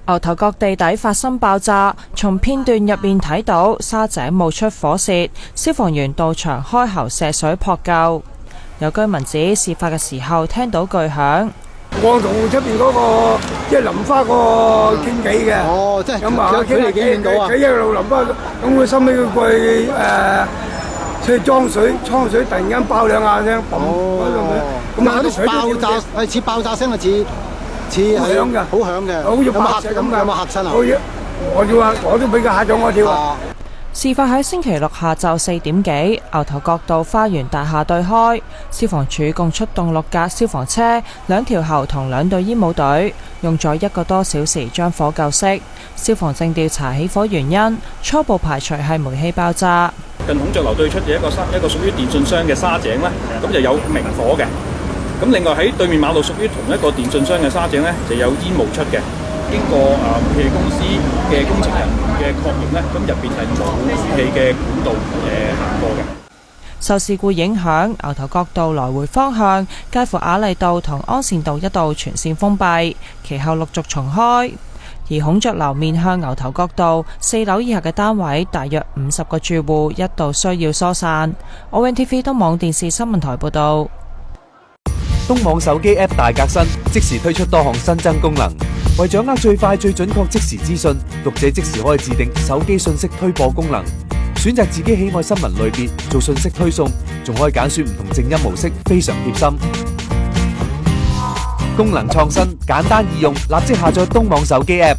牛頭角地底發生爆炸，從片段入面睇到沙井冒出火舌，消防員到場開喉射水撲救。有居民指事發嘅時候聽到巨響，我同出邊嗰個即係淋花個傾偈嘅。哦，即係咁啊，佢哋幾遠到啊？佢一路淋花，咁佢收尾佢過去出去裝水，倉水突然間爆兩下聲，嘣嗰度咁啊啲水爆炸係似爆炸聲啊，似好響㗎，好響嘅，好似白石咁㗎。有冇嚇親啊？我都俾佢嚇咗我跳啊！事發喺星期六下晝4點幾，牛頭角道花園大廈對開，消防處共出動6架消防車、2條喉同2隊煙霧隊，用咗1個多小時將火救熄。消防正調查起火原因，初步排除係煤氣爆炸。近孔雀樓對出嘅一個屬於電信商嘅沙井呢，咁就有明火嘅。咁另外喺對面馬路屬於同一個電信商嘅沙井呢，就有煙霧出嘅。經過煤氣公司嘅工程人員嘅確認呢，咁入邊係冇煤氣嘅管道行過嘅。受事故影響，牛頭角道來回方向介乎雅麗道同安善道一度全線封閉，其後陸續重開。而孔雀樓面向牛頭角道4樓以下嘅單位，大約50個住戶一度需要疏散。ONTV 東網電視新聞台報道。東網手機 App 大革新，即時推出多項新增功能。為掌握最快最準確即時資訊，讀者即時可以自定手機信息推播功能，選擇自己喜愛新聞類別做信息推送，仲可以揀選唔同靜音模式，非常貼心。功能創新，簡單易用，立即下載東網手機 App。